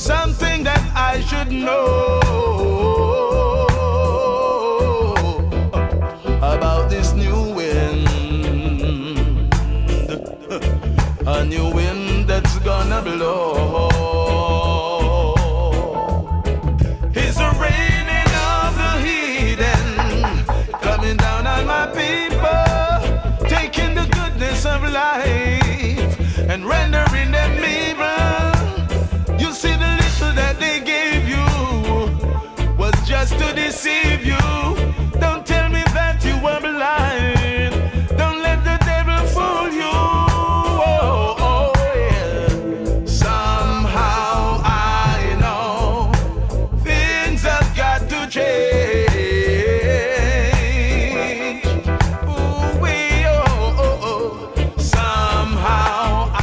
something that I should know about this new wind. A new wind that's gonna blow. It's a raining of the heathen coming down on my people, taking the goodness of life and rendering them evil. You see, the little that they gave you was just to deceive you. Don't tell me that you were blind. Don't let the devil fool you. Oh, oh, yeah. Somehow I know things have got to change. Ooh, wee, oh, oh, oh. Somehow I.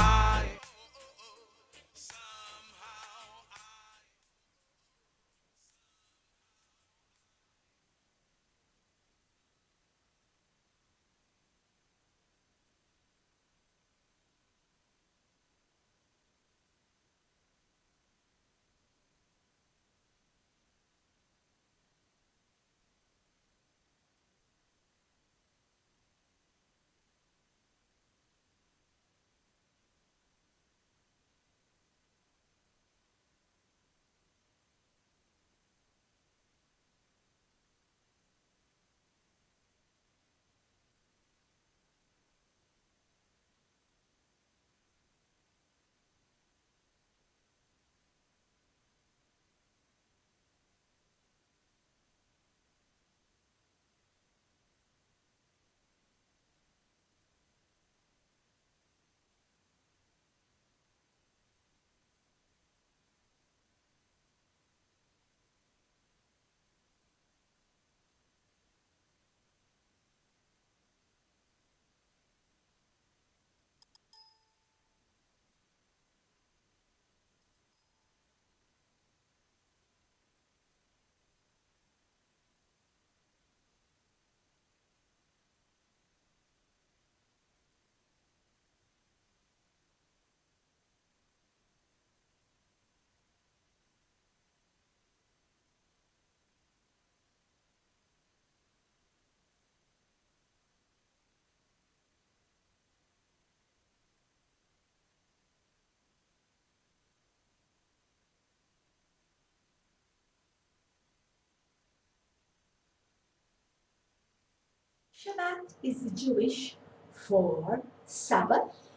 Shabbat is Jewish for Sabbath,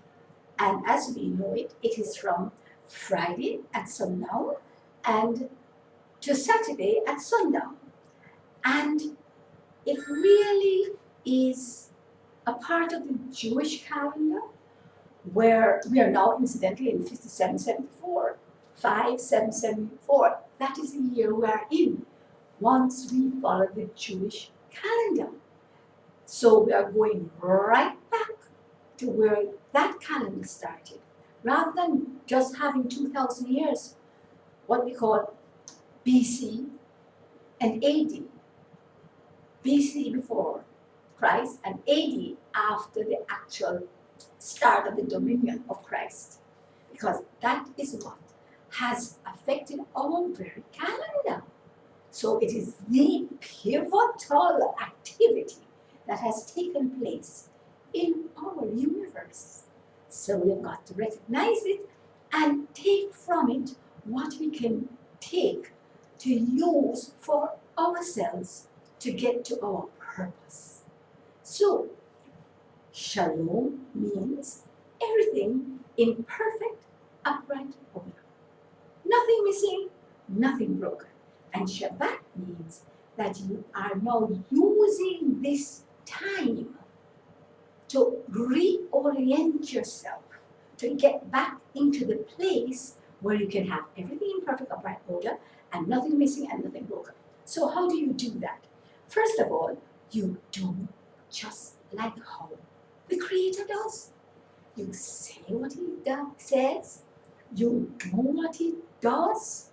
and as we know it, it is from Friday at sundown and to Saturday at sundown. And it really is a part of the Jewish calendar where we are now incidentally in 5774, 5774. That is the year we are in once we follow the Jewish calendar. So we are going right back to where that calendar started. Rather than just having 2,000 years, what we call BC and AD. BC before Christ and AD after the actual start of the dominion of Christ. Because that is what has affected our very calendar. So it is the pivotal activity that has taken place in our universe. So we've got to recognize it and take from it what we can take to use for ourselves to get to our purpose. So, Shalom means everything in perfect, upright order. Nothing missing, nothing broken. And Shabbat means that you are now using this time to reorient yourself, to get back into the place where you can have everything in perfect upright order and nothing missing and nothing broken. So how do you do that? First of all, you do just like how the Creator does. You say what He says, you do what He does,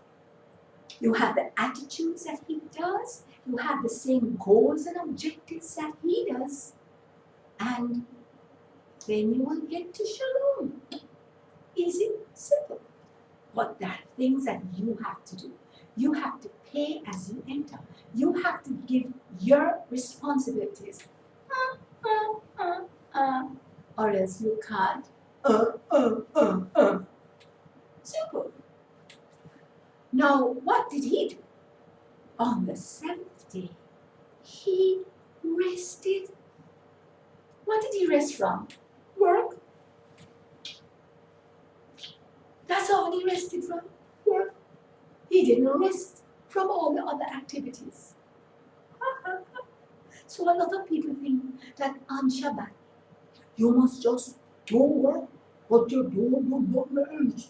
you have the attitudes that He does, you have the same goals and objectives that He does, and then you will get to Shalom. Easy, simple. But there are things that you have to do. You have to pay as you enter. You have to give your responsibilities. Or else you can't. Simple. Now, what did he do? On the seventh day, he rested. What did he rest from? Work. That's all he rested from. Work. He didn't rest from all the other activities. So a lot of people think that on Shabbat, you must just don't work, but you don't do nothing else.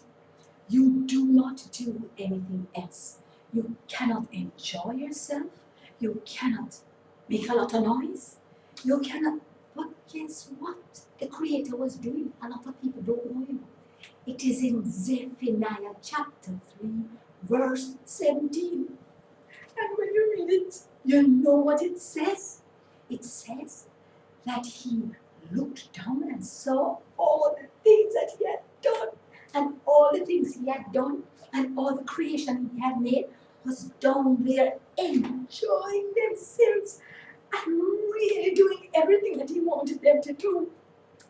You do not do anything else. You cannot enjoy yourself. You cannot make a lot of noise. You cannot. But guess what? The Creator was doing. A lot of people don't know him. It is in Zephaniah chapter 3, verse 17. And when you read it, you know what it says. It says that he looked down and saw all the things that he had done, and all the things he had done, and all the creation he had made was down there enjoying themselves and really doing everything that he wanted them to do.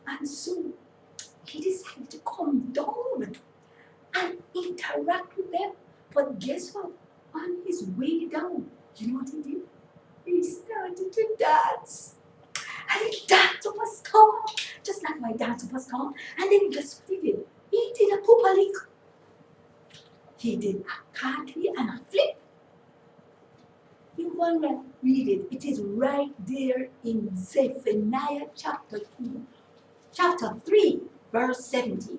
And so he decided to come down and interact with them. But guess what? On his way down, you know what he did? He started to dance. And he danced up a storm, just like my dance up a storm. And then guess what he did? He did a pupalik. He did a cartwheel and a flip. You want to read it. It is right there in Zephaniah chapter 3, verse 17.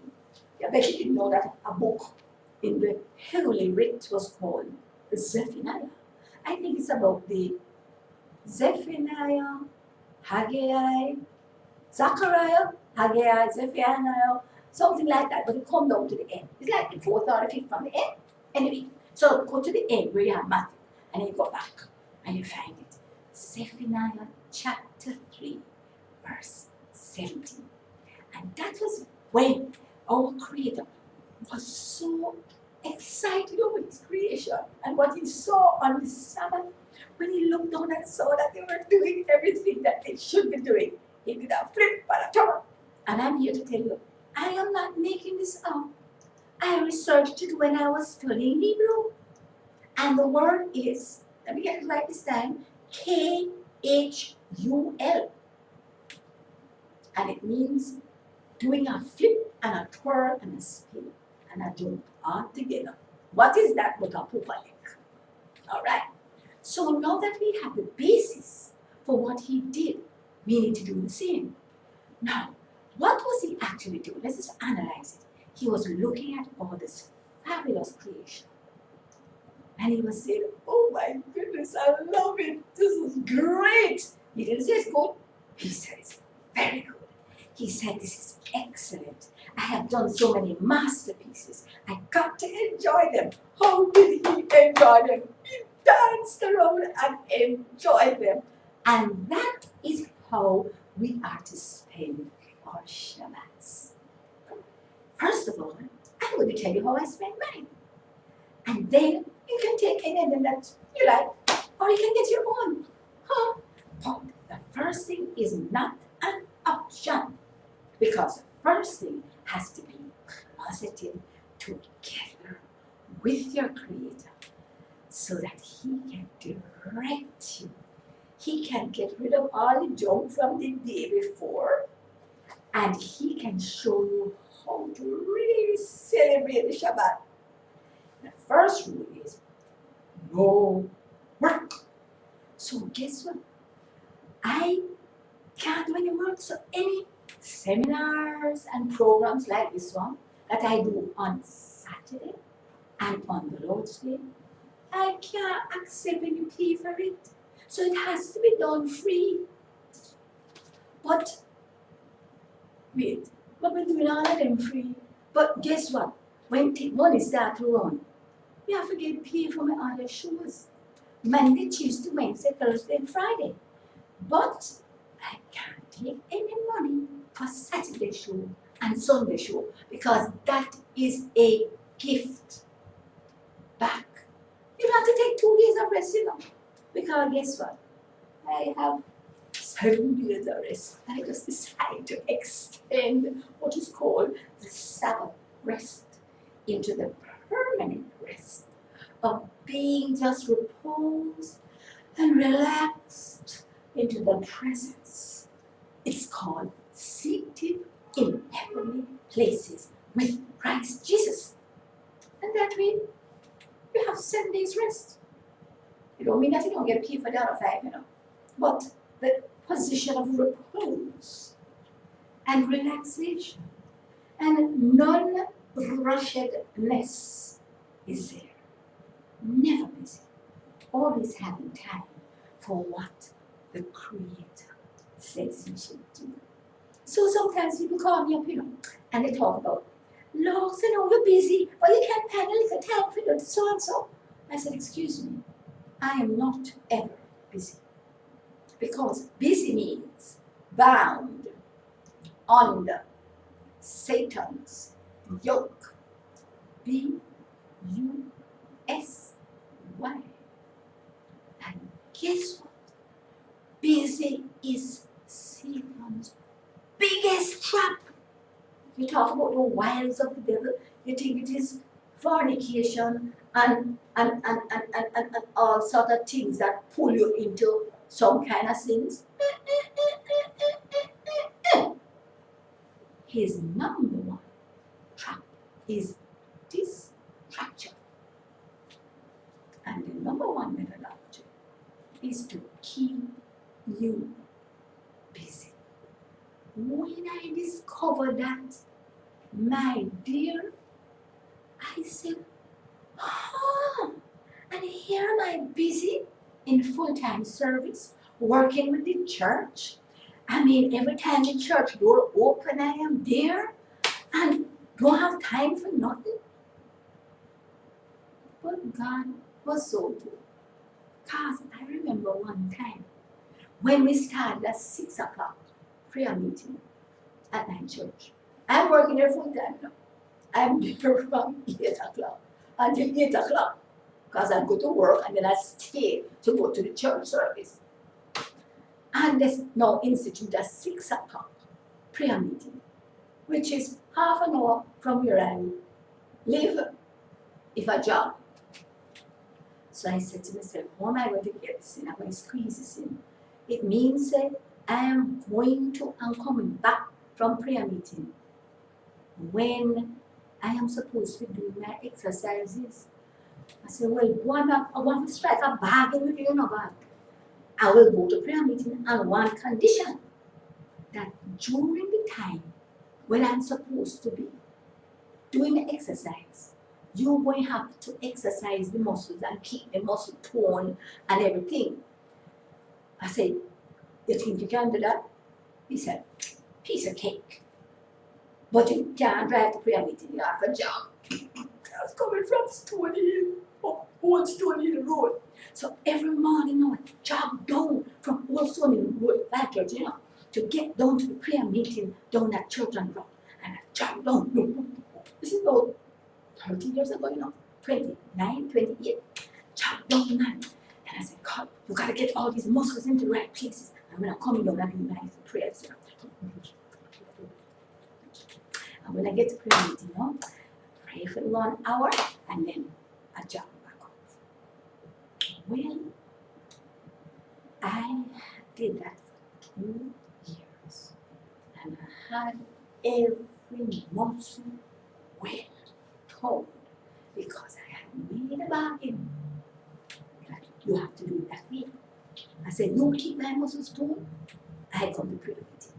I bet you didn't know that a book in the Heavenly Writ was called Zephaniah. I think it's about the Zephaniah, Haggai, Zechariah, Haggai, Zephaniah, something like that, but it comes down to the end. It's like the fourth or the fifth from the end. Anyway, so go to the end where you have Matthew, and then you go back, and you find it. Zephaniah chapter 3, verse 17. And that was when our Creator was so excited over his creation and what he saw on the Sabbath. When he looked down and saw that they were doing everything that they should be doing, he did a flip and a turn. And I'm here to tell you, I am not making this up. I researched it when I was studying Hebrew. And the word is, let me get it right this time, Khul. And it means doing a flip and a twirl and a spin and a jump all together. What is that but a pupalik? All right. So now that we have the basis for what he did, we need to do the same. Now, what was he actually doing? Let's just analyze it. He was looking at all this fabulous creation. And he was saying, oh my goodness, I love it. This is great. He didn't say it's good. He said it's very good. He said this is excellent. I have done so many masterpieces. I got to enjoy them. How did he enjoy them? He danced around and enjoyed them. And that is how we are to spend our Shabbats. First of all, I'm going to tell you how I spend mine. And then you can take anything that you like, or you can get your own. But the first thing is not an option, because the first thing has to be positive together with your Creator so that he can direct you. He can get rid of all the junk from the day before, and he can show you how to really celebrate the Shabbat. The first rule is no work. So guess what? I can't do any work. So any seminars and programs like this one that I do on Saturday and on the Lord's Day, I can't accept any pay for it. So it has to be done free. But wait, we're doing all of them free. But guess what? When money starts to run, we have to get paid for my other shows. Monday, Tuesday, Wednesday, Thursday, and Friday. But I can't take any money for Saturday show and Sunday show because that is a gift back. You don't have to take 2 days of rest, you know. Because guess what? I have 7 days of rest. I just decided to extend what is called the Sabbath rest into the permanent rest of being just reposed and relaxed into the presence. It's called seated in heavenly places with Christ Jesus. And that means you have 7 days rest. It don't mean that you don't get paid for the other 5, you know. But the position of repose and relaxation and non-rushedness is there. Never busy. Always having time for what the Creator says you should do. So sometimes people call me up, you know, and they talk about, Lord, I know you're busy, but you can't find a little time for you, so and so. I said, excuse me, I am not ever busy. Because busy means bound under Satan's yoke. B-U-S-Y. And guess what? Busy is Satan's biggest trap. You talk about the wiles of the devil, you think it is fornication and all sort of things that pull you into some kind of things. His number one trap is distraction. And the number one methodology is to keep you busy. When I discovered that, my dear, I said, and here am I busy in full-time service, working with the church. I mean, every time the church door open, I am there and don't have time for nothing. But God was so good. Because I remember one time when we started at 6 o'clock prayer meeting at my church. I'm working there full time now. I'm there from 8 o'clock until 8 o'clock. Because I go to work and then I stay to go to the church service. And there's now institute at 6 o'clock prayer meeting, which is half an hour from where I live, if I jog. So I said to myself, how am I going to get this in? I'm going to squeeze this in. It means that I am going to and coming back from prayer meeting when I am supposed to do my exercises. I said, well, I want to strike a bargain with you, but I will go to prayer meeting on one condition, that during the time when I'm supposed to be doing the exercise, you're going to have to exercise the muscles and keep the muscle tone and everything. I said, you think you can do that? He said, piece of cake. But you can't drive to prayer meeting, you have to jump. I was coming from Stony Hill, Old Stony Hill Road. So every morning I would jog down from Old Stony Hill Road, that church, you know, to get down to the prayer meeting down at Church and Rock. And I jog down. This is about 30 years ago, you know, 29, 28. Jog down, man. And I said, God, you got to get all these muscles into the right places. And when I'm coming down, I do nice prayers, you know. And when I get to prayer meeting, you know, I pray for 1 hour and then I jog back up. Well, I did that for 2 years. And I had every muscle well toned because I had made a bargain that you have to do it that way. I said, you keep my muscles toned, I come to prayer meeting.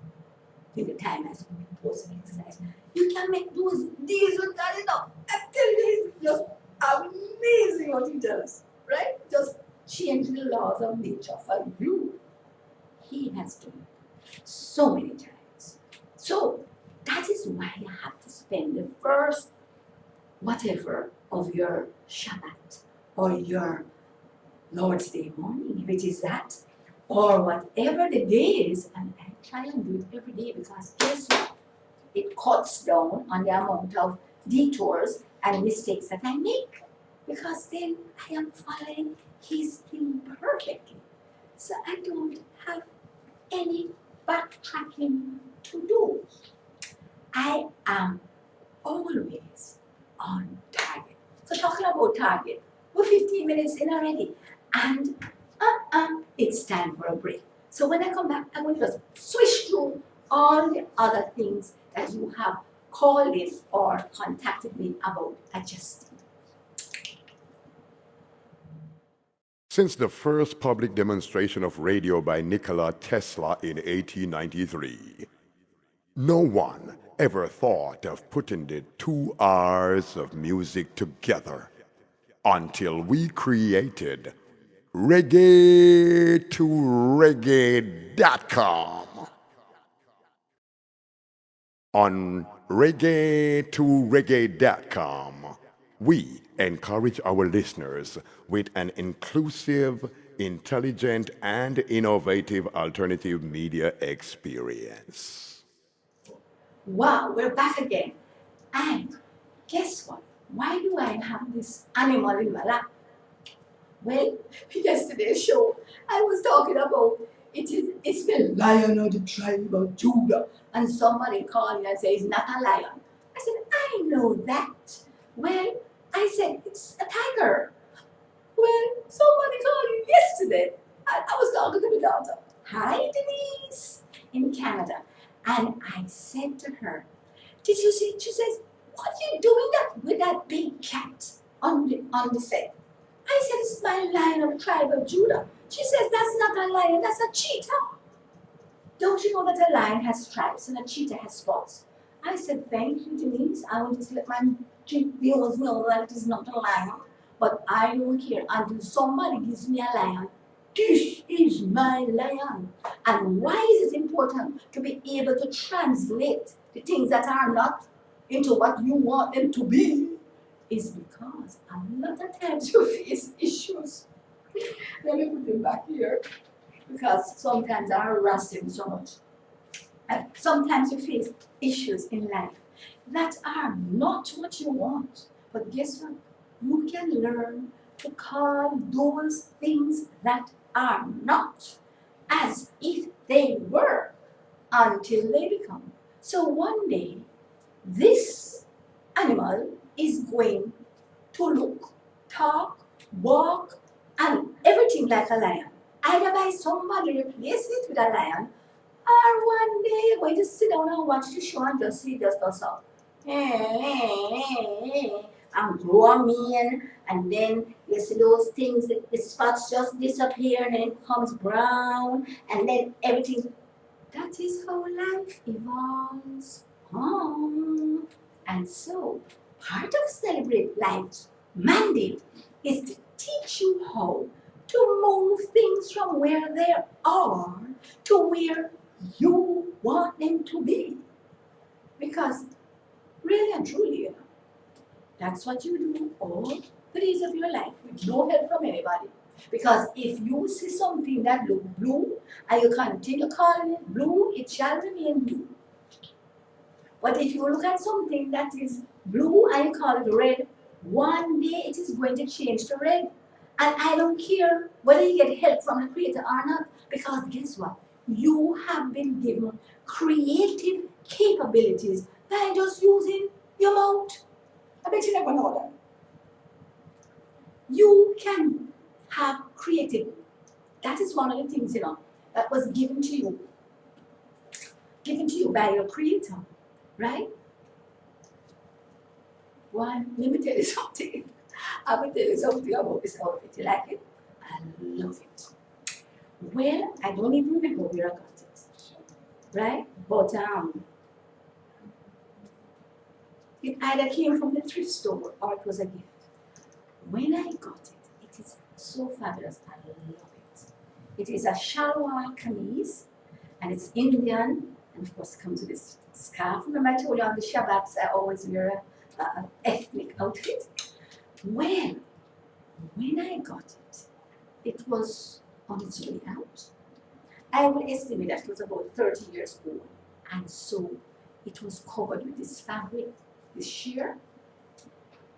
In the time I was supposed to exercise. You can make those deals with God enough. I'm telling you, it's just amazing what he does. Right? Just change the laws of nature for you. He has done it so many times. So that is why you have to spend the first whatever of your Shabbat or your Lord's Day morning, if it is that, or whatever the day is, and I try and do it every day because guess what? It cuts down on the amount of detours and mistakes that I make, because then I am following his thing perfectly. So I don't have any backtracking to do. I am always on target. So talking about target, we're 15 minutes in already, and it's time for a break. So when I come back, I'm going to just switch through all the other things that you have called in or contacted me about adjusting. Since the first public demonstration of radio by Nikola Tesla in 1893, no one ever thought of putting the 2 hours of music together until we created reggae2reggae.com. On reggae2reggae.com, we encourage our listeners with an inclusive, intelligent, and innovative alternative media experience. Wow, we're back again. And guess what? Why do I have this animal in my lap? Well, yesterday's show, I was talking about it's the lion of the tribe of Judah. And somebody called me and said, it's not a lion. I said, I know that. Well, I said, it's a tiger. Well, somebody called me yesterday. I was talking to my daughter. Hi, Denise, in Canada. And I said to her, did you see? She says, what are you doing with that big cat on the set? I said, it's my lion of the tribe of Judah. She says, that's not a lion, that's a cheetah. Don't you know that a lion has stripes and a cheetah has spots? I said, thank you, Denise. I want to let my viewers know that it is not a lion, but I don't care until somebody gives me a lion. This is my lion. And why is it important to be able to translate the things that are not into what you want them to be? Is because a lot of times you face issues. Let me put them back here, because sometimes I harass them so much. And sometimes you face issues in life that are not what you want. But guess what? You can learn to call those things that are not as if they were until they become. So one day, this animal is going to look, talk, walk, and everything like a lion. Either by somebody replace it with a lion, or one day you're going to sit down and watch the show and just see just does so. And grow a mane, and then you see those things, the spots just disappear, and then it becomes brown, and then everything. That is how life evolves. And so, part of Celebrate Life's mandate is to teach you how to move things from where they are to where you want them to be. Because really and truly, that's what you do all the days of your life with no help from anybody. Because if you see something that looks blue and you continue calling it blue, it shall remain blue. But if you look at something that is blue and you call it red, one day it is going to change to red. And I don't care whether you get help from the Creator or not, because guess what? You have been given creative capabilities by just using your mouth. I bet you never know that. You can have creative. That is one of the things, that was given to you by your Creator, right? One, let me tell you something. I will tell you something about this outfit. You like it? I love it. Well, I don't even remember where I got it, right? But it either came from the thrift store or it was a gift. When I got it, it is so fabulous. I love it. It is a shalwar kameez, and it's Indian, and of course it comes with this scarf. Remember I told you on the Shabbats I always wear an ethnic outfit? Well, when I got it, it was on its way out. I would estimate that it was about 30 years old. And so it was covered with this fabric, this sheer.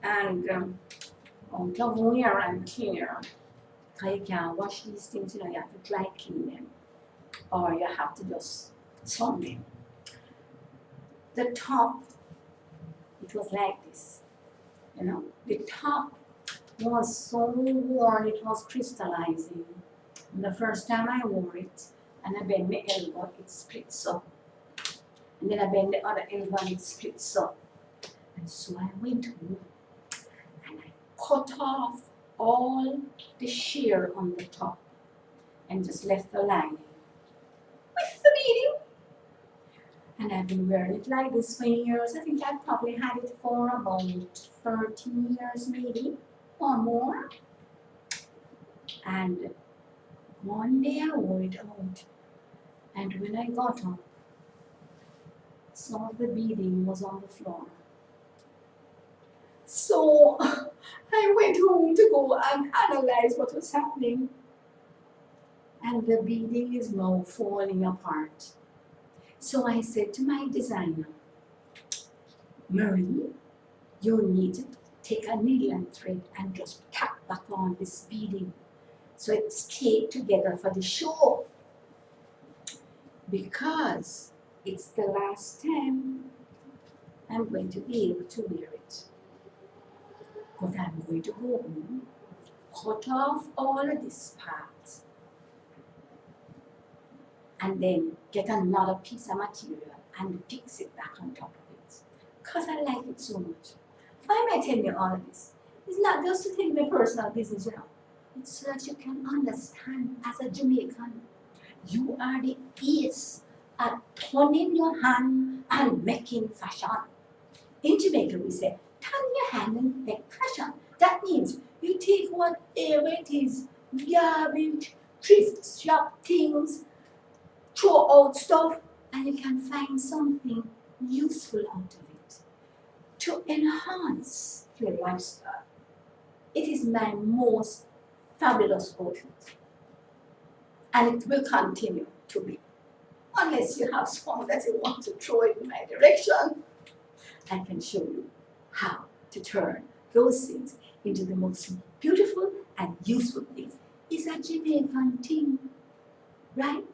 and out of wear and tear. You can't wash these things, you have to dry clean them, or you have to just sun them. The top, it was like this, the top was so worn, it was crystallizing. And the first time I wore it, and I bend my elbow, it splits up. And then I bend the other elbow, and it splits up. And so I went home, and I cut off all the shear on the top, and just left the lining with the beading. And I've been wearing it like this for years. I think I've probably had it for about 13 years maybe, or more. And one day I wore it out, and when I got up, some of the beading was on the floor. So I went home to go and analyze what was happening. And the beading is now falling apart. So I said to my designer, Marie, you need to take a needle and thread and just tack back on this beading so it stays together for the show. Because it's the last time I'm going to be able to wear it. But I'm going to go home, cut off all of this part, and then get another piece of material and fix it back on top of it. Because I like it so much. Why am I telling you all of this? It's not just to tell you my personal business, It's so that you can understand as a Jamaican, you are the ace at turning your hand and making fashion. In Jamaica, we say, turn your hand and make fashion. That means you take whatever it is, garbage, thrift shop things, throw out stuff, and you can find something useful out of it to enhance your lifestyle. It is my most fabulous outfit, and it will continue to be. Unless you have some that you want to throw in my direction, I can show you how to turn those things into the most beautiful and useful things. It's a Jamaican thing, right?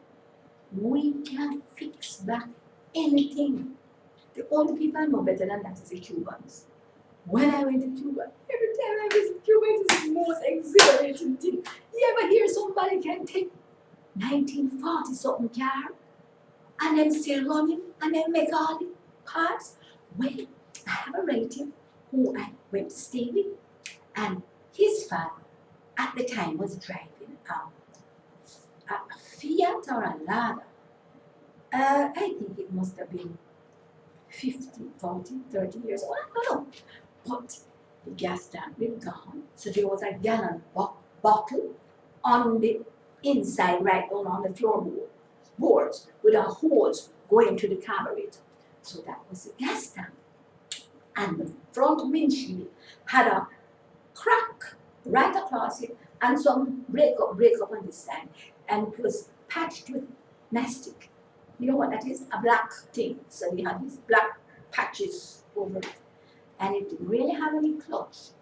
We can fix back anything. The only people I know better than that is the Cubans. When I went to Cuba, every time I visit Cuba, it is the most exhilarating thing. You ever hear somebody can take 1940-something car and then still running and then make all the parts? Well, I have a relative who I went to stay with, and his father at the time was driving a Fiat or a Lada. I think it must have been 50, 40, 30 years old, I don't know. But the gas tank was gone, so there was a gallon bottle on the inside, right on the floorboards, with a hose going to the carburetor. So that was the gas tank. And the front windshield had a crack right across it and some break up on this side. And it was patched with mastic. You know what that is? A black thing. So we had these black patches over it. And it didn't really have any clutch.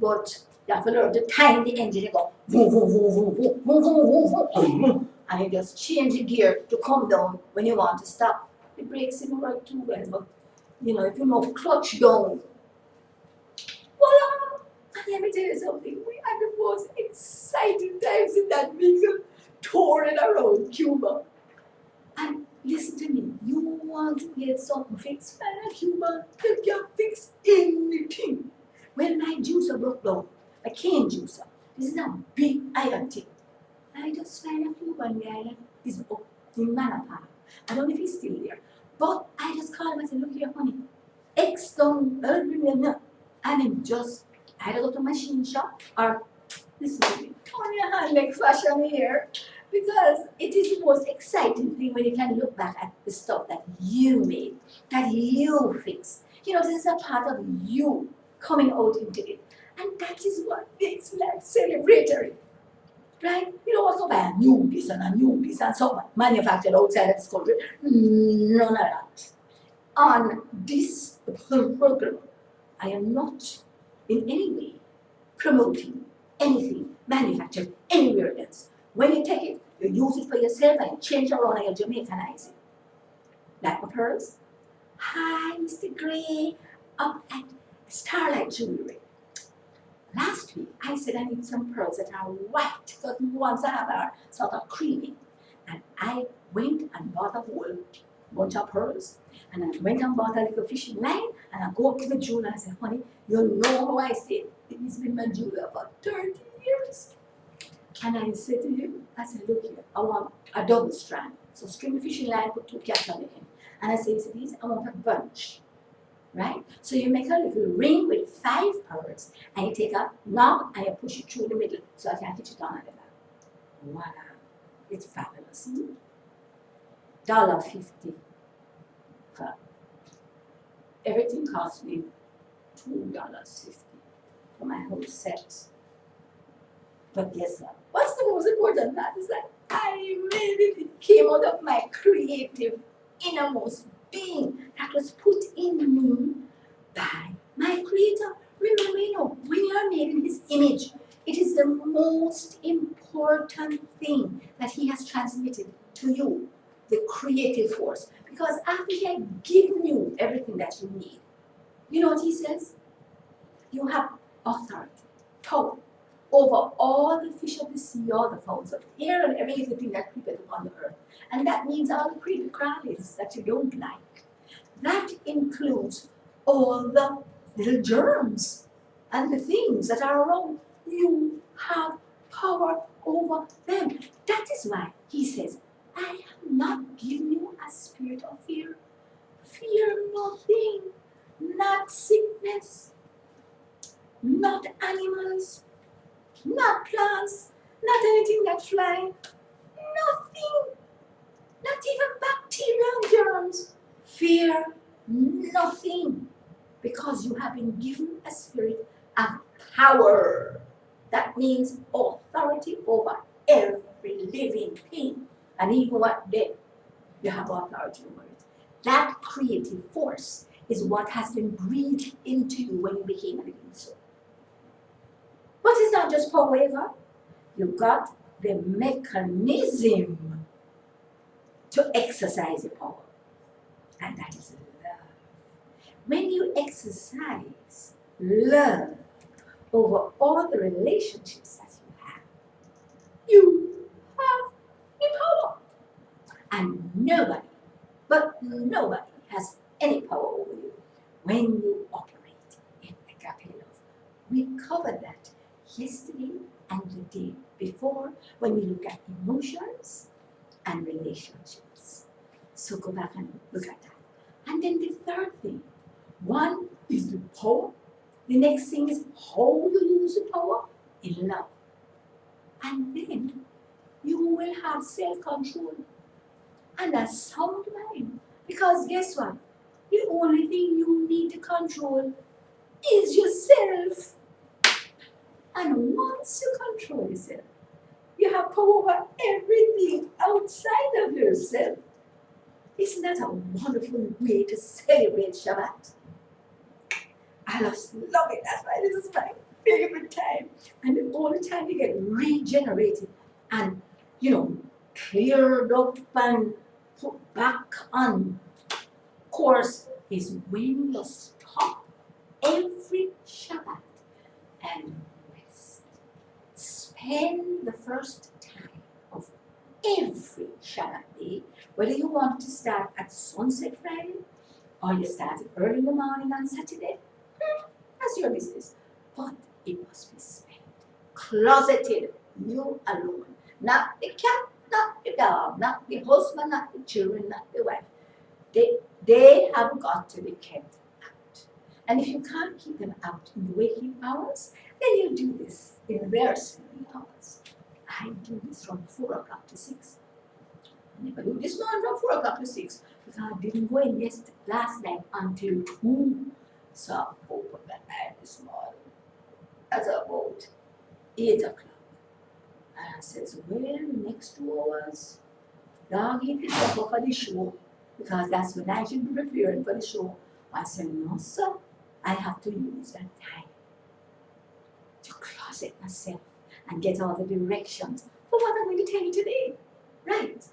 But you have to learn to time the engine and go boom, boom, boom, boom, boom, boom, boom, boom, boom. And you just change the gear to come down when you want to stop. The brakes didn't work too well, but if you move clutch down, voila! And let me tell you something, we had the most exciting times in that vehicle, touring around Cuba. And listen to me, you want to get something fixed by Cuba, you can fix anything. When my juicer broke down, a cane juicer, this is a big iron thing. I just find a Cuban guy that is up in Manapa. I don't know if he's still there. But I just called him and said, look here, honey, X down, and him just either go to machine shop or listen to me, turn your hand like fashion here. Because it is the most exciting thing when you can look back at the stuff that you made, that you fixed. This is a part of you coming out into it. And that is what makes life celebratory. Right? You don't want to buy a new piece and something manufactured outside of this country. None of that. On this program, I am not in any way promoting anything manufactured anywhere else. When you take it, you use it for yourself and you change it around and you Jamaicanize it. Like my pearls. Hi, Mr. Gray, up at Starlight Jewelry. Last week, I said I need some pearls that are white because the ones I have are sort of creamy. And I went and bought a whole bunch of pearls. And I went and bought a little fishing line. And I go up to the jeweler and I said, honey, you know how I said it has been my jeweler for 30 years. Can I say to you? I said, look here, I want a double strand. So string the fishing line, put 2 cats on the end. And I said, please, I want a bunch. Right? So you make a little ring with 5 pearls, and you take a knob and you push it through the middle so I can hitch it on at the back. Voila. It's fabulous. $1.50. Everything cost me $2.50 for my whole set. But guess what? What's the most important that is that I made it. It came out of my creative innermost being that was put in me by my creator. Remember, when you are made in his image, it is the most important thing that he has transmitted to you, the creative force. Because after he had given you everything that you need, you know what he says? You have authority, power over all the fish of the sea, all the fowls of the air, and every little thing that creepeth upon the earth. And that means all the creepy crawlies that you don't like. That includes all the little germs and the things that are around. You have power over them. That is why he says, I have not given you a spirit of fear. Fear nothing, not sickness, not animals, not plants, not anything that fly, nothing, not even bacterial germs. Fear nothing, because you have been given a spirit of power. That means authority over every living thing, and even what dead, you have authority over it. That creative force is what has been breathed into you when you became a living soul. But it's not just power you got. You got the mechanism to exercise your power. And that is love. When you exercise love over all the relationships that you have the power. And nobody, but nobody has any power over you when you operate in agape love. We covered that yesterday and the day before when we look at emotions and relationships. So go back and look at that. And then the third thing, one is the power. The next thing is how you use the power in love. And then you will have self-control and a sound mind. Because guess what? The only thing you need to control is yourself. And once you control yourself, you have power over everything outside of yourself. Isn't that a wonderful way to celebrate Shabbat? I just love it. That's why this is my favorite time. And all the time you get regenerated and, cleared up and put back on course is when you stop every Shabbat and rest. Spend the first time of every Shabbat day, whether you want to start at sunset Friday or you start early in the morning on Saturday, that's your business. But it must be spent closeted, you alone. Not the cat, not the dog, not the husband, not the children, not the wife. They have got to be kept out. And if you can't keep them out in the waking hours, then you do this in their sleeping hours. I do this from 4 o'clock to 6. I never do this one from 4 o'clock to 6 because I didn't go in last night until 2. So I opened the eye this morning at about 8 o'clock. And I says, well, the next 2 hours, dog eat the supper for the show because that's when I should be preparing for the show. I said, no, sir, I have to use that time set myself and get all the directions for what I'm going to tell you today. Right.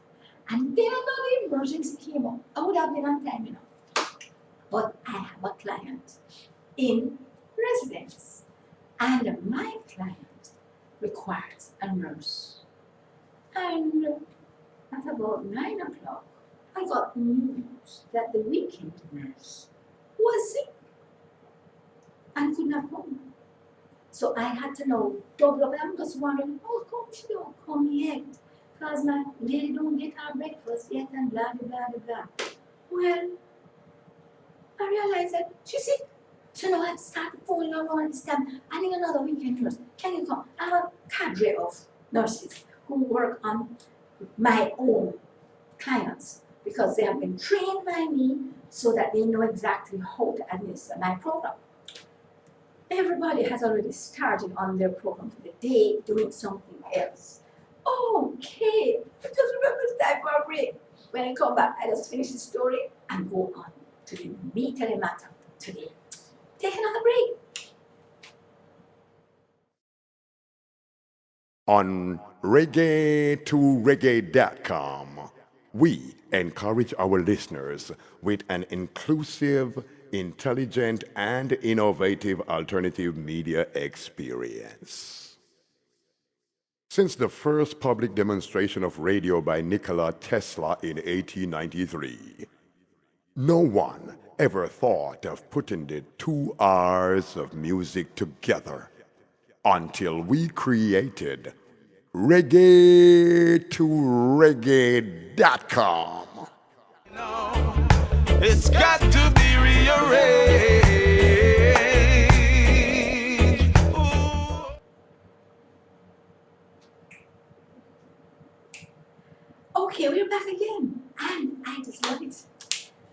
And then another emergency came up. I would have been on time enough. But I have a client in residence. And my client requires a nurse. And at about 9 o'clock, I got news that the weekend nurse was sick and could not come. So I had to now double up. I'm just wondering, how come she don't come yet? Because my lady don't get her breakfast yet and blah, blah, blah, blah. Well, I realized that she's sick. So now I started phoning around this time. I need another weekend nurse. Can you come? I have a cadre of nurses who work on my own clients because they have been trained by me so that they know exactly how to administer my program. Everybody has already started on their program for the day doing something else. Okay, just remember it's time for a break. When I come back, I just finish the story and go on to the meat of the matter today. Take another break. On reggae2reggae.com, we encourage our listeners with an inclusive, intelligent, and innovative alternative media experience. Since the first public demonstration of radio by Nikola Tesla in 1893, no one ever thought of putting the 2 hours of music together until we created reggae2reggae.com. It's got to be rearranged. Ooh. Okay, we're back again. And I just love it.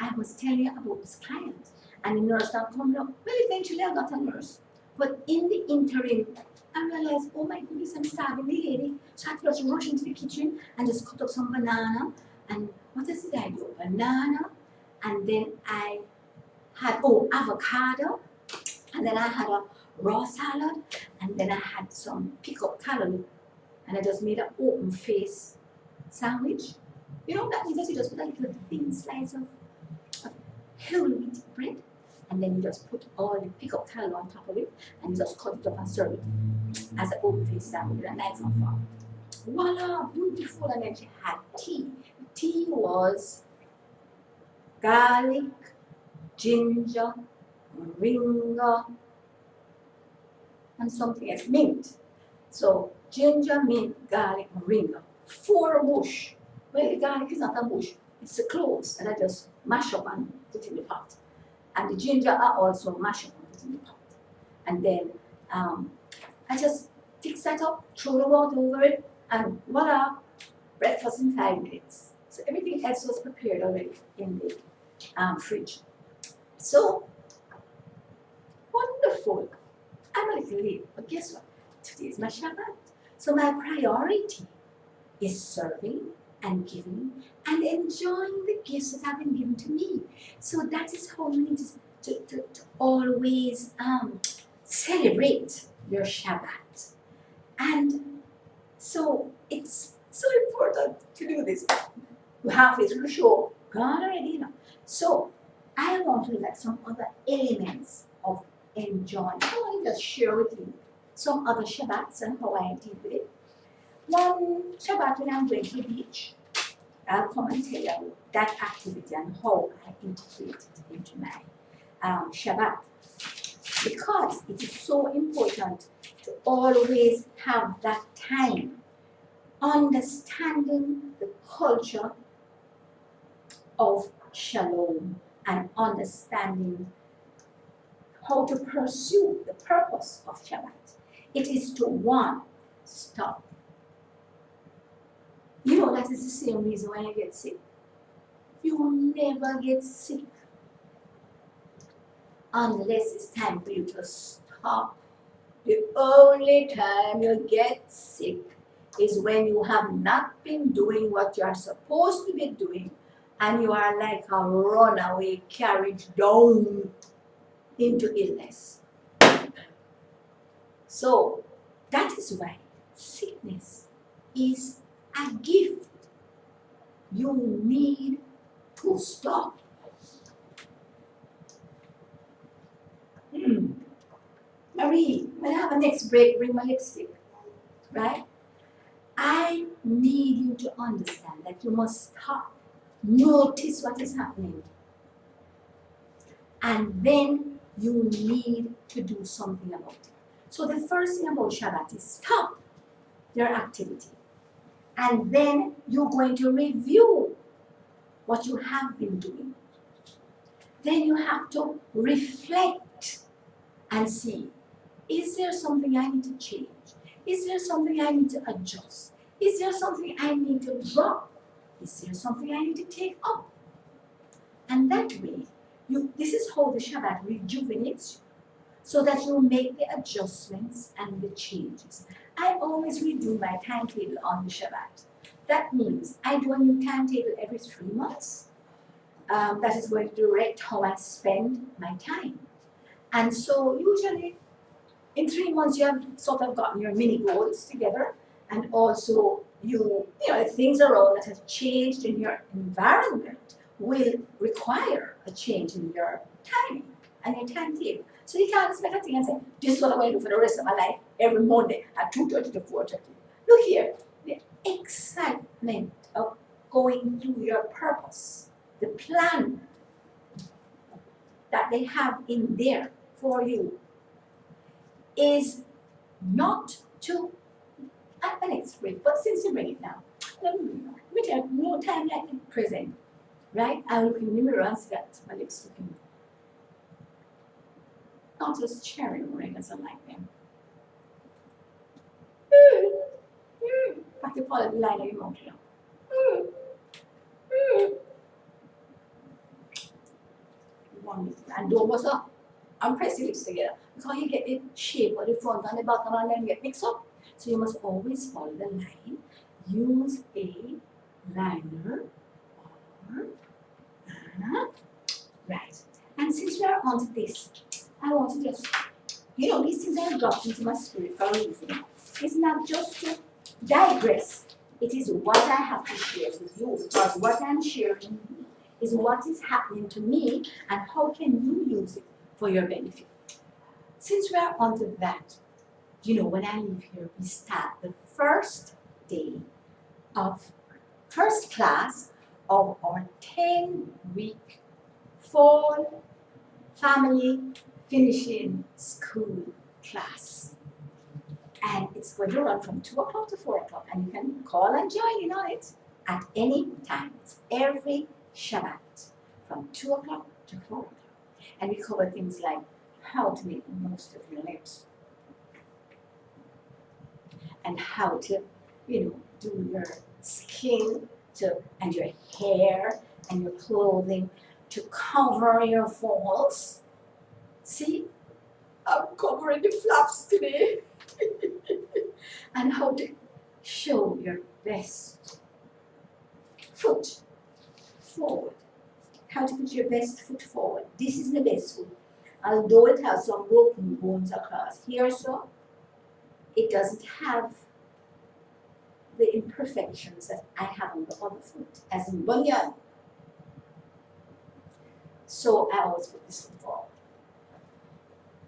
I was telling you about this client. And the nurse not coming up. Well, eventually I got a nurse. But in the interim, I realized, oh my goodness, I'm starving the lady. So I just rush into the kitchen and just cut up some banana. And what else did I do? Banana. And then I had, avocado. And then I had a raw salad. And then I had some pickled calorie. And I just made an open face sandwich. You know, that means that you just put a little thin slice of whole wheat bread. And then you just put all the pickled calorie on top of it. And you just cut it up and serve it as an open face sandwich. And nice and far. Voila, beautiful. And then she had tea. The tea was garlic, ginger, moringa, and something else, mint. So ginger, mint, garlic, moringa. 4 bush. Well, the garlic is not a bush. It's the cloves that I just mash up and put in the pot. And the ginger I also mash up and put in the pot. And then I just fix that up, throw the water over it, and voila, breakfast in 5 minutes. So everything else was prepared already in the fridge. So, wonderful. I'm a little late, but guess what? Today is my Shabbat. So my priority is serving and giving and enjoying the gifts that have been given to me. So that is how you need to always celebrate your Shabbat. And so it's so important to do this. We're halfway through the show, gone already, you know. So I want to look at some other elements of enjoying. I want to just share with you some other Shabbats and how I deal with it. One Shabbat when I'm going to the beach, I'll come and tell you that activity and how I integrate it into my Shabbat. Because it is so important to always have that time understanding the culture of Shalom and understanding how to pursue the purpose of Shabbat. It is to one, stop. You know, that is the same reason why you get sick. You will never get sick unless it's time for you to stop. The only time you get sick is when you have not been doing what you are supposed to be doing and you are like a runaway carriage down into illness. So, That is why sickness is a gift. You need to stop. Marie, when I have a next break, bring my lipstick, right? I need you to understand that you must stop, notice what is happening, and then you need to do something about it. So the first thing about Shabbat is stop your activity. And then you're going to review what you have been doing. Then you have to reflect and see, is there something I need to change? Is there something I need to adjust? Is there something I need to drop? Is there something I need to take up? And that way, this is how the Shabbat rejuvenates you, so that you make the adjustments and the changes. I always redo my timetable on the Shabbat. That means I do a new timetable every 3 months. That is going to direct how I spend my time. And so usually in 3 months you have sort of gotten your mini goals together, and also you know things around that have changed in your environment will require a change in your timing and your timetable. So you can't expect a thing and say, this is what I'm going to do for the rest of my life every Monday at 2:30 to 4:30. Look here, the excitement of going through your purpose, the plan that they have in there for you is not to at the next break, but since you bring it now, let me tell you, no time like the present, right? I look in the mirror and see that my lips looking not just cherry ring as I like them. Have to follow the line of your mouth, you know. Wonderful. And don't was up. And press your lips together. Because you get the shape of the front and the bottom and then get mixed up. So you must always follow the line. Use a liner or right. And since we are on to this, I want to just, these things are dropped into my spirit for a reason. It's not just to digress. It is what I have to share with you, because what I'm sharing is what is happening to me and how can you use it for your benefit. Since we are on to that, when I leave here, we start the first class of our 10-week fall family finishing school class. And it's going to run from 2 o'clock to 4 o'clock, and you can call and join in on it at any time. It's every Shabbat from 2 o'clock to 4 o'clock. And we cover things like how to make the most of your lips, and how to, do your skin and your hair and your clothing to cover your falls. See, I'm covering the flaps today. And how to show your best foot forward. How to put your best foot forward. This is the best foot. Although it has some broken bones across here, so it doesn't have the imperfections that I have on the other foot, as in bunyan. So I always put this foot forward.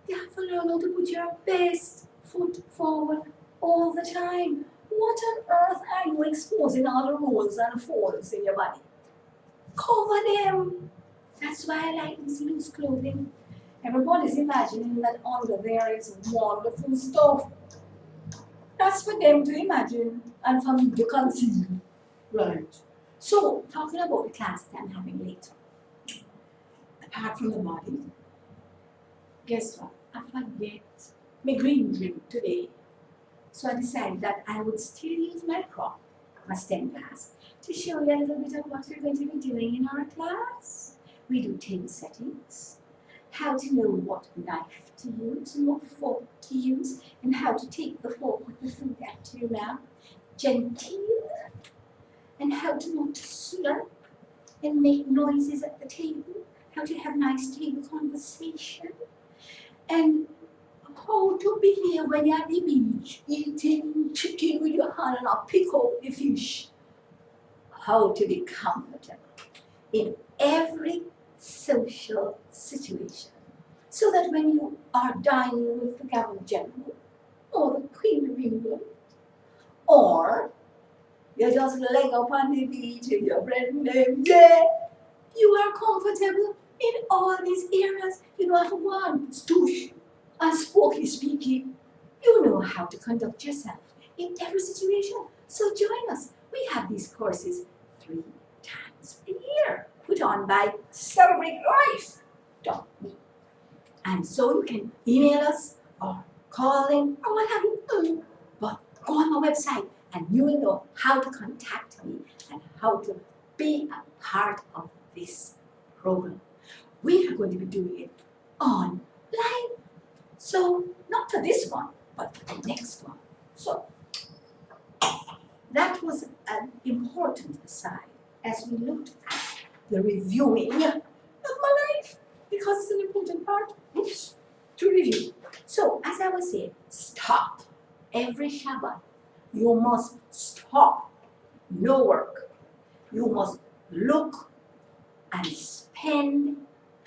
You have to learn how to put your best foot forward all the time. What on earth are you exposing all the rolls and folds in your body? Cover them. That's why I like this loose clothing. Everybody's imagining that under there is wonderful stuff. That's for them to imagine and for me to conceive. Right. So, talking about the class that I'm having later, apart from the body, guess what? I forget my green drink today. So I decided that I would still use my prop, my STEM class, to show you a little bit of what we're going to be doing in our class. We do 10 settings, how to know what knife to use and what fork to use, and how to take the fork with the food back to your mouth, genteel, and how to not slurp and make noises at the table, how to have nice table conversation, and how to behave when you're at the beach, eating chicken with your hand and pick up the fish. How to be comfortable in every social situation. So that when you are dining with the Governor General or the Queen of England, or you just leg up on the beach with your friend named Jay, you are comfortable in all these areas. You know how to one, stoosh, and spooky speaking. You know how to conduct yourself in every situation. So join us. We have these courses 3 times a year, put on by celebrateLife.me. And so you can email us or call in or what have you. But go on my website and you will know how to contact me and how to be a part of this program. We are going to be doing it online. So not for this one, but for the next one. So that was an important aside as we looked at the reviewing of my life, because it's an important part. Oops, to review. So as I was saying, stop. Every Shabbat, you must stop. No work. You must look and spend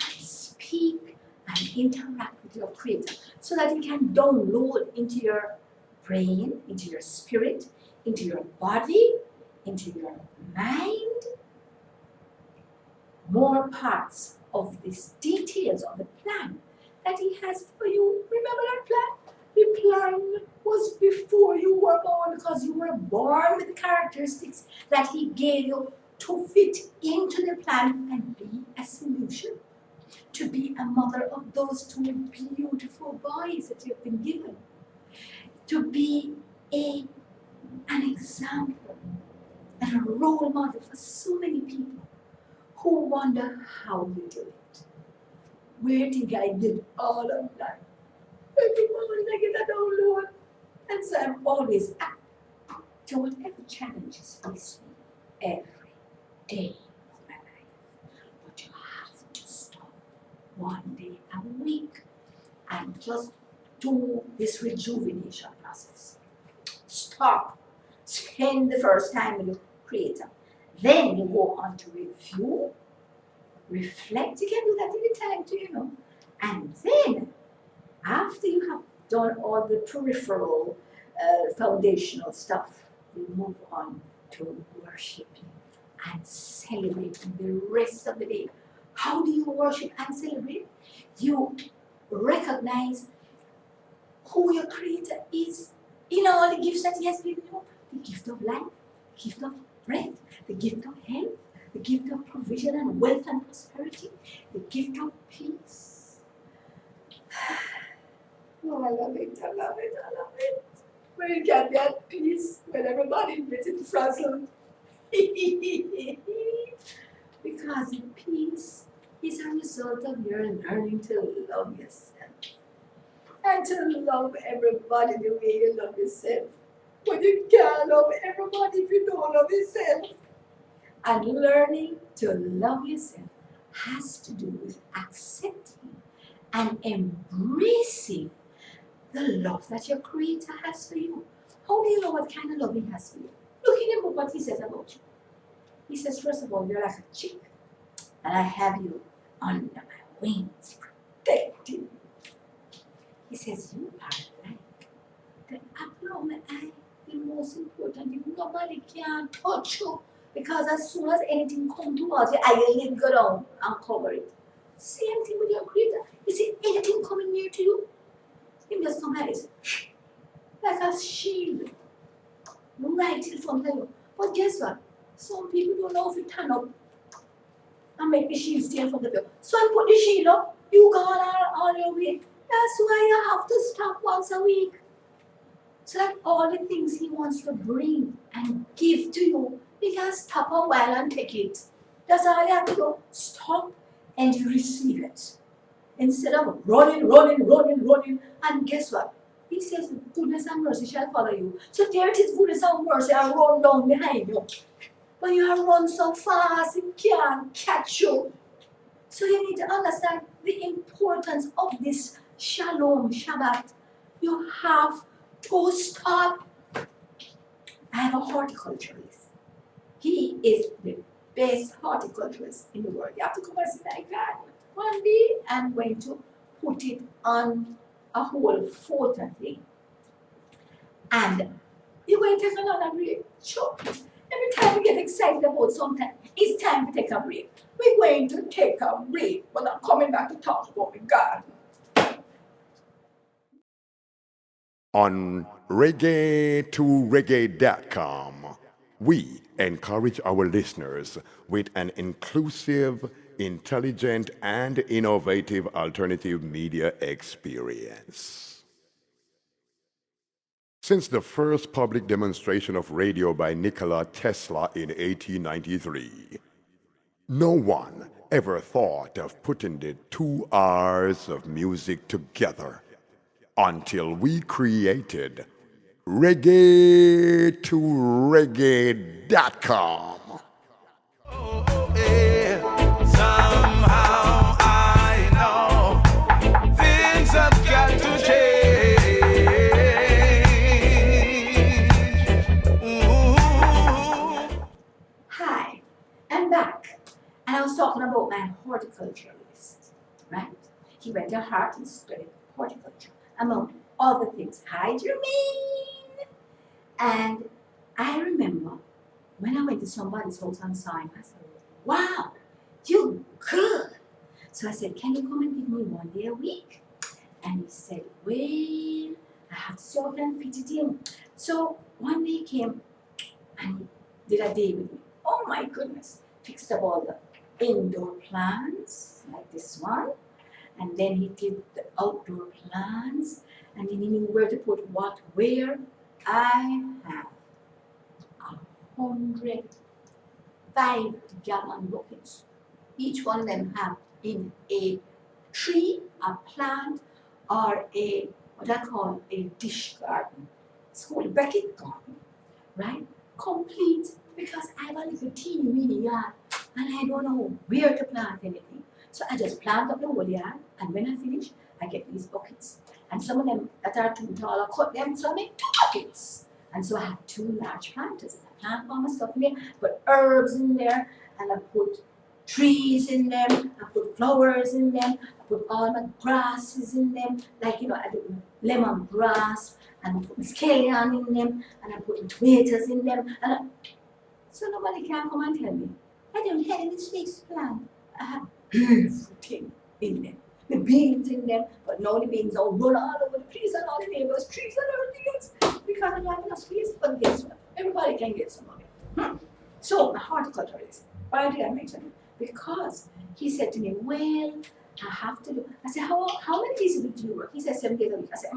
and speak and interact with your Creator so that it can download into your brain, into your spirit, into your body, into your mind, more parts of these details of the plan that He has for you. Remember that plan? The plan was before you were born, because you were born with the characteristics that He gave you to fit into the plan and be a solution. To be a mother of those 2 beautiful boys that you've been given. To be an example and a role model for so many people who wonder how you do it. Where did I get all of that? Every morning I get that download. And so I'm always up to whatever challenges face me every day of my life. But you have to stop 1 day a week and just do this rejuvenation process. Stop. Spend the first time with the Creator. Then you go on to review, reflect. You can do that anytime too, And then, after you have done all the peripheral, foundational stuff, you move on to worshiping and celebrating the rest of the day. How do you worship and celebrate? You recognize who your Creator is in all the gifts that He has given you. The gift of life, the gift of breath, the gift of health, the gift of provision and wealth and prosperity, the gift of peace. Oh, I love it, I love it, I love it. When you get that peace, when everybody gets it frazzled. Because the peace is a result of your learning to love yourself. And to love everybody the way you love yourself. But you can't love everybody if you don't love yourself. And learning to love yourself has to do with accepting and embracing the love that your Creator has for you. How do you know what kind of love He has for you? Look in the book what He says about you. He says, first of all, you're like a chick, and I have you under my wings, protecting you. He says, you are like the apple of my eye, the most important thing. Nobody can touch you, because as soon as anything comes towards you, I will go down and cover it. Same thing with your Creator. You see anything coming near to you, He just come like this, like a shield, right in front of you. But guess what? Some people don't know if you turn up and make the shield stay in front of you. So I put the shield up, you go on your way. That's why you have to stop once a week. So that all the things He wants to bring and give to you, He can stop a while and take it. That's all you have to do. Stop and you receive it. Instead of running. And guess what? He says, goodness and mercy shall follow you. So there it is, goodness and mercy are run down behind you. But you have run so fast, it can't catch you. So you need to understand the importance of this Shalom, Shabbat, You have to stop. I have a horticulturist. He is the best horticulturist in the world. You have to come and see my garden. One day I'm going to put it on a whole photo thing. And you're going to take another break. Sure. Every time we get excited about something, it's time to take a break. We're going to take a break, but I'm coming back to talk about the garden. On reggae2reggae.com, we encourage our listeners with an inclusive, intelligent, and innovative alternative media experience. Since the first public demonstration of radio by Nikola Tesla in 1893, no one ever thought of putting the 2 hours of music together until we created reggae2reggae.com. Oh, yeah. Somehow I know things have got to change. Ooh. Hi, I'm back. And I was talking about my horticulturalist, right? He went to Hart and studied horticulture, among other things. Hi, Jermaine! And I remember when I went to somebody's house and saw him, I said, wow, you good. So I said, can you come and give me 1 day a week? And he said, well, I have to see how I can fit it in. So one day he came and he did a day with me. Oh my goodness. Fixed up all the indoor plants, like this one. And then he did the outdoor plants. And then he knew where to put what where. I have 105-gallon buckets. Each one of them have in a tree, a plant, or a what I call a dish garden. It's called a bucket garden, right? Complete, because I have a little teeny weeny yard and I don't know where to plant anything. So I just plant up the whole yard, and when I finish, I get these buckets. And some of them that are too tall, I cut them, so I make 2 buckets. And so I have 2 large planters. I plant all my stuff in there, put herbs in there, and I put trees in them, I put flowers in them, I put all my grasses in them, like, I do lemon grass, and I put scallion in them, and I put tomatoes in them, so nobody can come and tell me, I don't have any space to plant. I have everything in them. The beans in them, but now the beans all run all over the place and all the neighbors' trees and everything else, because I don't have enough space, but guess what? Everybody can get some of it. So my horticulturist, why did I mention it? Because he said to me, well, I have to do. I said, how many days a week do you work? He said 7 days a week. I said,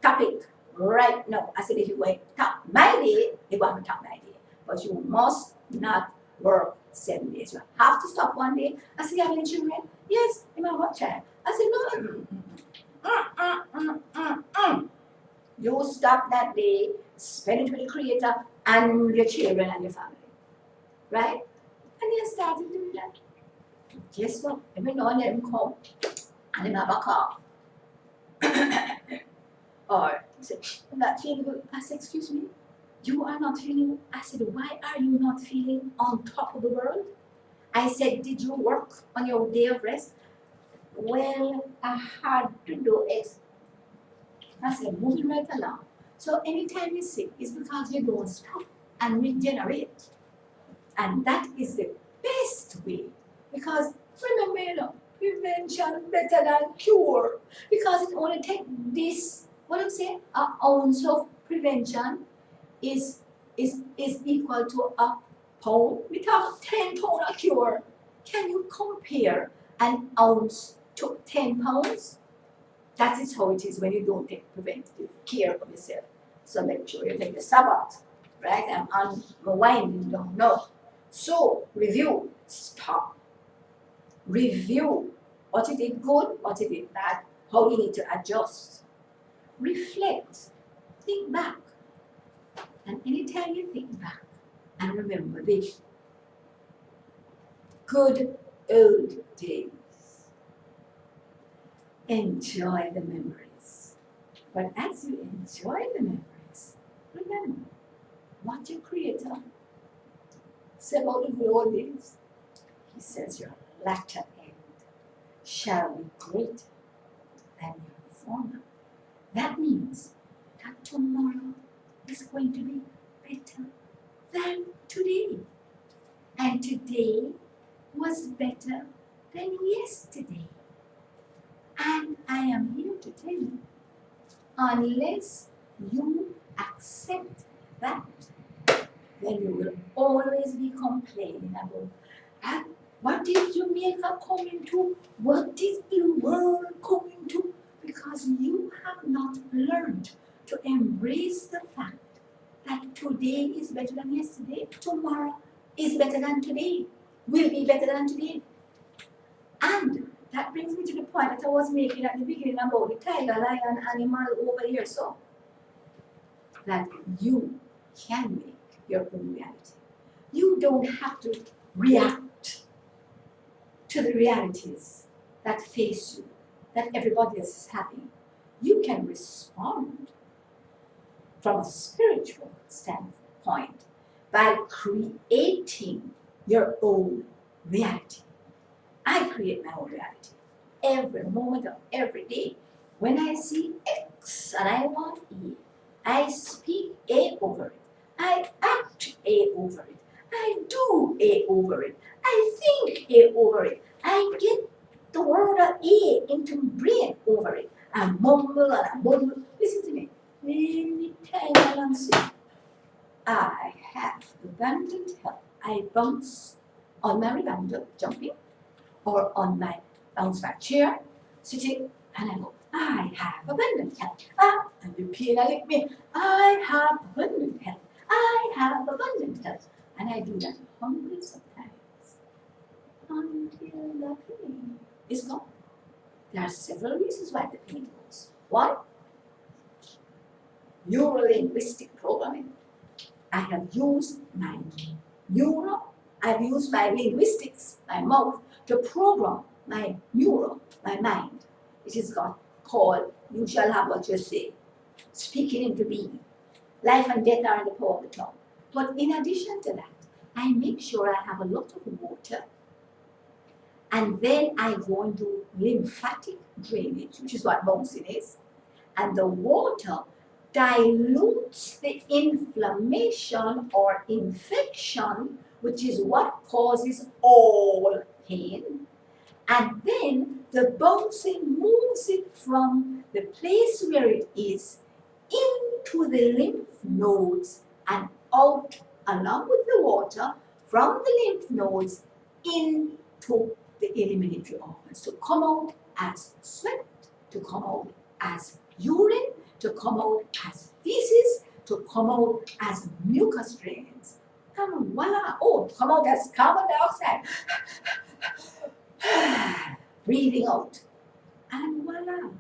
top it right now. I said, if you go top my day, you go to top my day. But you must not work 7 days. You have to stop 1 day. I said, you have any children? Yes, you have what child? I said, no. You stop that day, spend it with the Creator and your children and your family. Right? And he started doing that. Guess what? Every now and then come and then have a cough. Or he said, I'm not feeling good. I said, excuse me, you are not feeling. I said, why are you not feeling on top of the world? I said, did you work on your day of rest? Well, I had to do it. I said, moving right along. So anytime you're sick, it's because you don't stop and regenerate. And that is the best way. Because remember, prevention better than cure. Because it only takes this, what I'm saying, an ounce of prevention is equal to a pound. We have 10 pounds of cure. Can you compare an ounce to 10 pounds? That is how it is when you don't take preventative care of yourself. So make sure you take the Sabbath, right? I'm unwinding down now. So review, stop. Review what you did good, what you did bad, how you need to adjust. Reflect, think back. And anytime you think back and remember this, good old days, enjoy the memories. But as you enjoy the memories, remember what your Creator said about the good old days. He says your latter end shall be greater than your former. That means that tomorrow is going to be better than today. And today was better than yesterday. And I am here to tell you, unless you accept that, then you will always be complaining about, "Ah, what is Jamaica coming to? What is the world coming to?" Because you have not learned to embrace the fact that today is better than yesterday, tomorrow is better than today, will be better than today. And that brings me to the point that I was making at the beginning about the tiger, lion, animal over here. So, that you can make your own reality. You don't have to react to the realities that face you, that everybody else is having. You can respond from a spiritual standpoint by creating your own reality. I create my own reality every moment of every day. When I see X and I want E, I speak A over it. I act A over it. I do A over it. I think A over it. I get the word A into my brain over it. I mumble and I mumble. Listen to me. Anytime I'm sick, I have abundant health. I bounce on my rebound, jumping, or on my bounce back chair, sitting, and I go, I have abundant health. And repeat like me, I have abundant health. I have abundant health. And I do that hundreds of times until the pain is gone. There are several reasons why the pain goes. One, neuro-linguistic programming. I have used my I've used my linguistics, my mouth, to program my my mind. It is called, you shall have what you say, speaking into being. Life and death are in the power of the tongue. But in addition to that, I make sure I have a lot of water, and then I go and do lymphatic drainage, which is what bouncing is. And the water dilutes the inflammation or infection, which is what causes all pain. And then the bouncing moves it from the place where it is into the lymph nodes and out along with the water from the lymph nodes into the eliminatory organs to come out as sweat, to come out as urine, to come out as feces, to come out as mucus drains. And voila, to come out as carbon dioxide. Breathing out. And voila,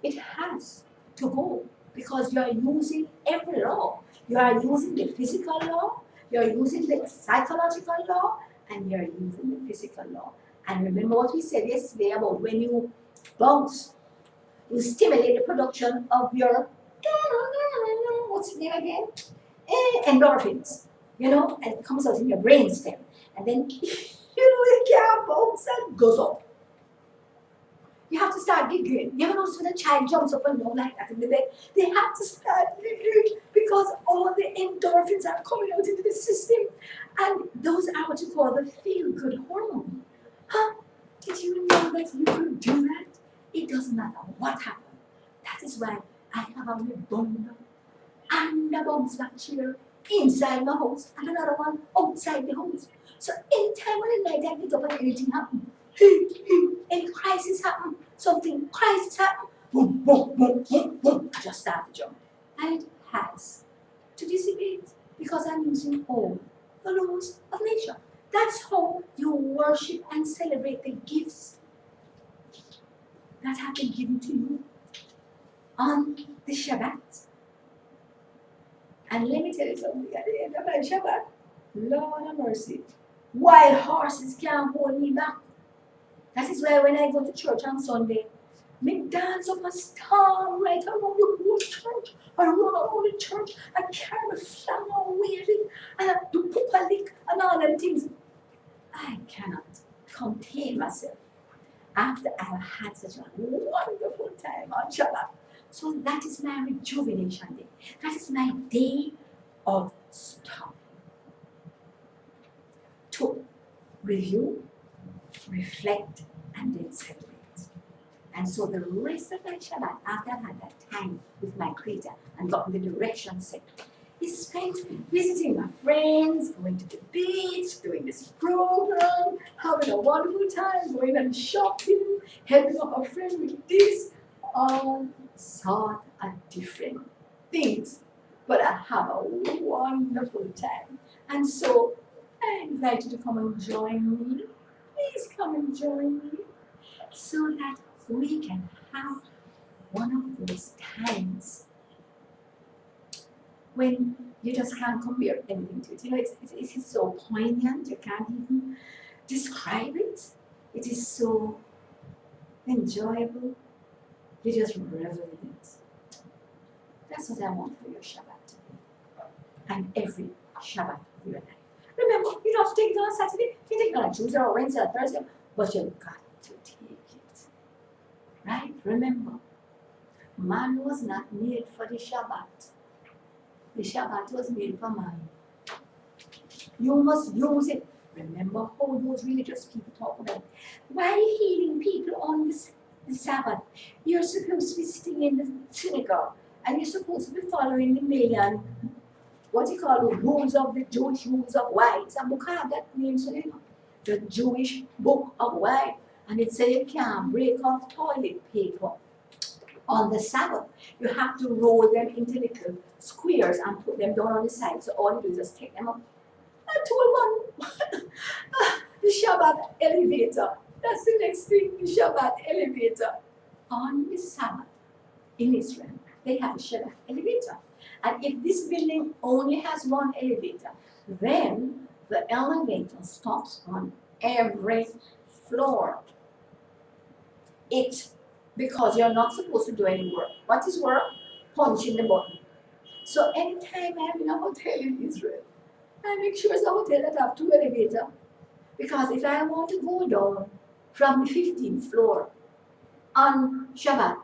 it has to go because you are using every law. You are using the physical law, you are using the psychological law, and you are using the physical law. And remember what we said yesterday about when you bounce, you stimulate the production of your, what's the name again? Endorphins, and it comes out in your brainstem. And then, it can't bounce and goes up. You have to start giggling. You ever notice when a child jumps up and down like that in the bed? They have to start giggling because all the endorphins are coming out into the system. And those are what you call the feel-good hormone. Huh? Did you know that you could do that? It doesn't matter what happened. That is why I have a rebunda and a bounce back chair inside my house and another one outside the house. So anytime when the night I get up and anything happens, any crisis happen, something crisis happen, boom, boom, boom, boom, boom, I just start to jump. And it has to dissipate because I'm using all the laws of nature. That's how you worship and celebrate the gifts that have been given to you on the Shabbat. And let me tell you something, at the end of my Shabbat, Lord have mercy, wild horses can't hold me back. That is why when I go to church on Sunday, Me dance up a storm right around the whole church. I run around the church. I carry my flag on waving. And I do poop a lick and all them things. I cannot contain myself after I've had such a wonderful time on Shabbat. So that is my rejuvenation day. That is my day of stop. To review, reflect, and then celebrate. And so the rest of my Shabbat, after I've had that time with my Creator and gotten the direction set, is spent visiting my friends, going to the beach, doing this program, having a wonderful time, going and shopping, helping out a friend with this, all sort of different things. But I have a wonderful time. And so I invite you to come and join me. Please come and join me so that we can have one of those times when you just can't compare anything to it. You know, it's so poignant, you can't even describe it. It is so enjoyable. You just revel in it. That's what I want for your Shabbat today. And every Shabbat of your life. Remember, you don't have to take it on Saturday, you take it on a Tuesday or Wednesday or Thursday, but you've got to take it. Right? Remember, man was not made for the Shabbat. The Shabbat was made for man. You must use it. Remember how those religious people talk about it. Why are you healing people on the Sabbath? You're supposed to be sitting in the synagogue and you're supposed to be following the million, what you call the rules of the Jewish rules of why. It's a book I have that name, so you know. The Jewish book of why. And it says you can't break off toilet paper on the Sabbath. You have to roll them into little squares and put them down on the side. So all you do is just take them up. I told one, the Shabbat elevator. That's the next thing, the Shabbat elevator. On the Sabbath in Israel, they have a Shabbat elevator. And if this building only has one elevator, then the elevator stops on every floor. Because you're not supposed to do any work. What is work? Punching the button. So anytime I'm in a hotel in Israel, I make sure it's a hotel that have 2 elevators. Because if I want to go down from the 15th floor on Shabbat,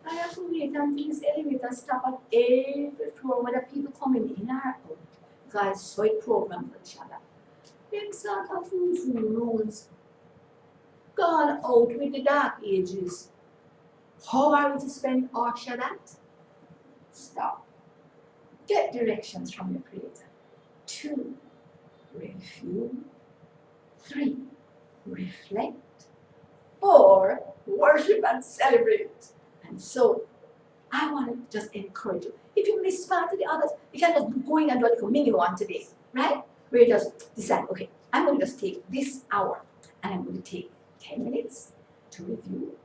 I have to wait until this elevator stop at every floor where the people coming in or out. Because so it programmed for Shabbat. Them sort of food rules gone out with the dark ages. How are we to spend our Shabbat? Stop. Get directions from your Creator. 2, review. 3, reflect. 4, worship and celebrate. And so, I want to just encourage you. If you miss part of the others, you can just go in and do a mini one today, right? Where you just decide, okay, I'm going to just take this hour and I'm going to take 10 minutes to review.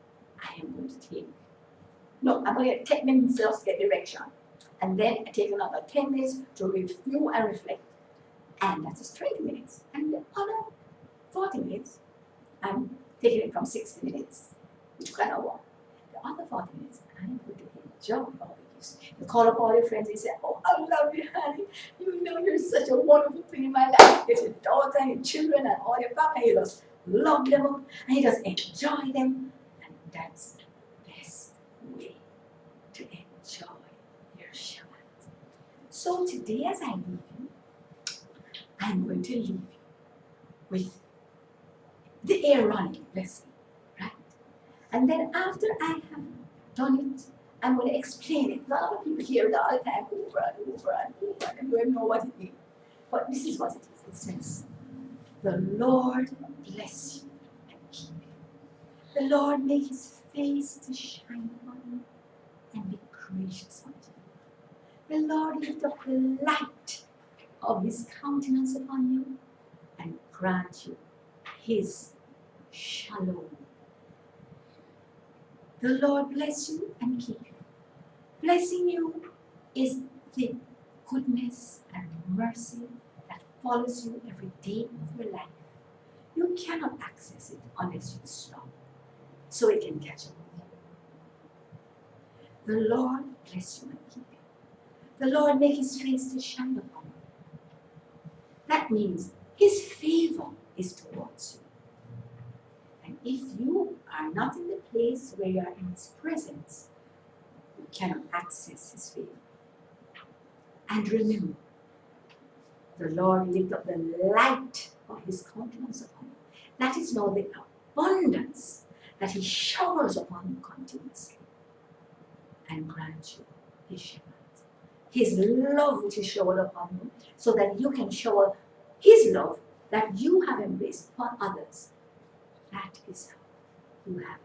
I'm going to get 10 minutes just to get direction. And then I take another 10 minutes to review and reflect. And that's just 20 minutes. And the other 40 minutes, I'm taking it from 60 minutes, which kind of want. The other 40 minutes, I'm going to enjoy all of this. You call up all your friends and say, oh, I love you, honey. You know you're such a wonderful thing in my life. Get your daughter and your children and all your family. You just love them up and you just enjoy them. And that's the best way to enjoy your Shabbat. So today as I leave you, I'm going to leave you with the air running blessing, right? And then after I have done it, I'm going to explain it. A lot of people hear it all the time, over and over and over, and don't know what it means. But this is what it is. It says, the Lord bless you and keep you. The Lord make his face to shine upon you and be gracious unto you. The Lord lift up the light of his countenance upon you and grant you his shalom. The Lord bless you and keep you. Blessing you is the goodness and mercy that follows you every day of your life. You cannot access it unless you stop. so it can catch up with you. The Lord bless you and keep you. The Lord make his face to shine upon you. That means his favor is towards you. And if you are not in the place where you are in his presence, you cannot access his favor. And remember, the Lord lift up the light of his countenance upon you. That is now the abundance that he showers upon you continuously and grants you his Shabbat. His love which is showered upon you, so that you can shower his love that you have embraced upon others. That is how you have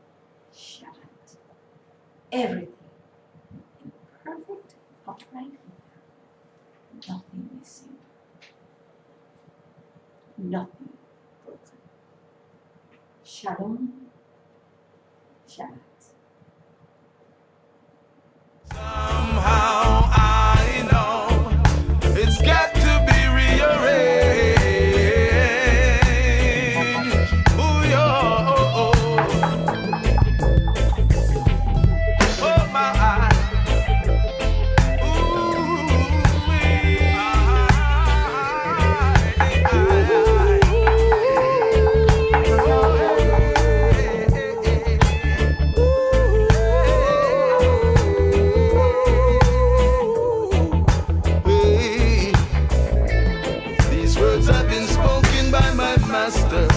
Shabbat. Everything in perfect, upright order. Nothing missing. Nothing broken. Shalom. Shabbat. Somehow I know it's got to be rearranged. Ooh, yo, oh my. These words have been spoken by my master.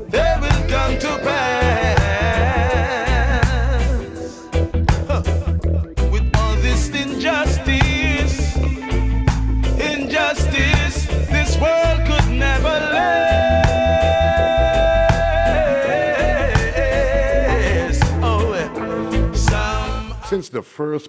They will come to pass. With all this injustice, this world could never last. Oh, Since the first